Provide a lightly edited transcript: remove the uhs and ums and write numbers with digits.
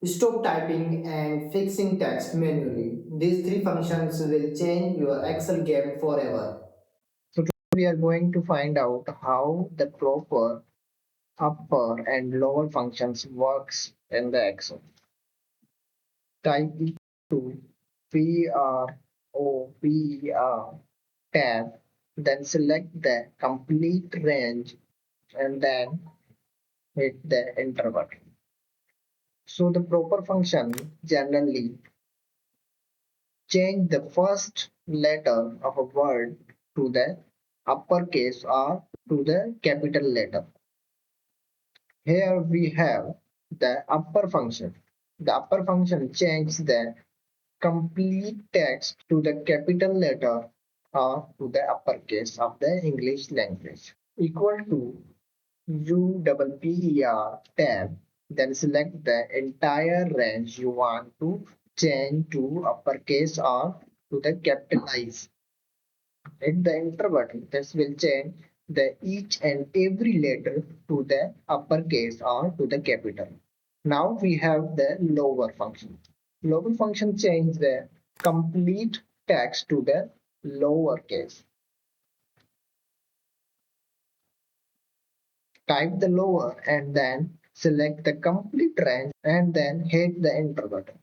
Stop typing and fixing text manually. These three functions will change your Excel game forever. So today we are going to find out how the proper upper and lower functions works in the Excel. Type to PROPER tab, then select the complete range and then hit the enter button. So the proper function generally change the first letter of a word to the uppercase or to the capital letter. Here we have the upper function. The upper function changes the complete text to the capital letter or to the uppercase of the English language. Equal to UPPER tab, then select the entire range you want to change to uppercase or to the capitalize. Hit the enter button. This will change the each and every letter to the uppercase or to the capital. Now we have the lower function. Lower function change the complete text to the lower case. Type the lower and then select the complete range and then hit the enter button.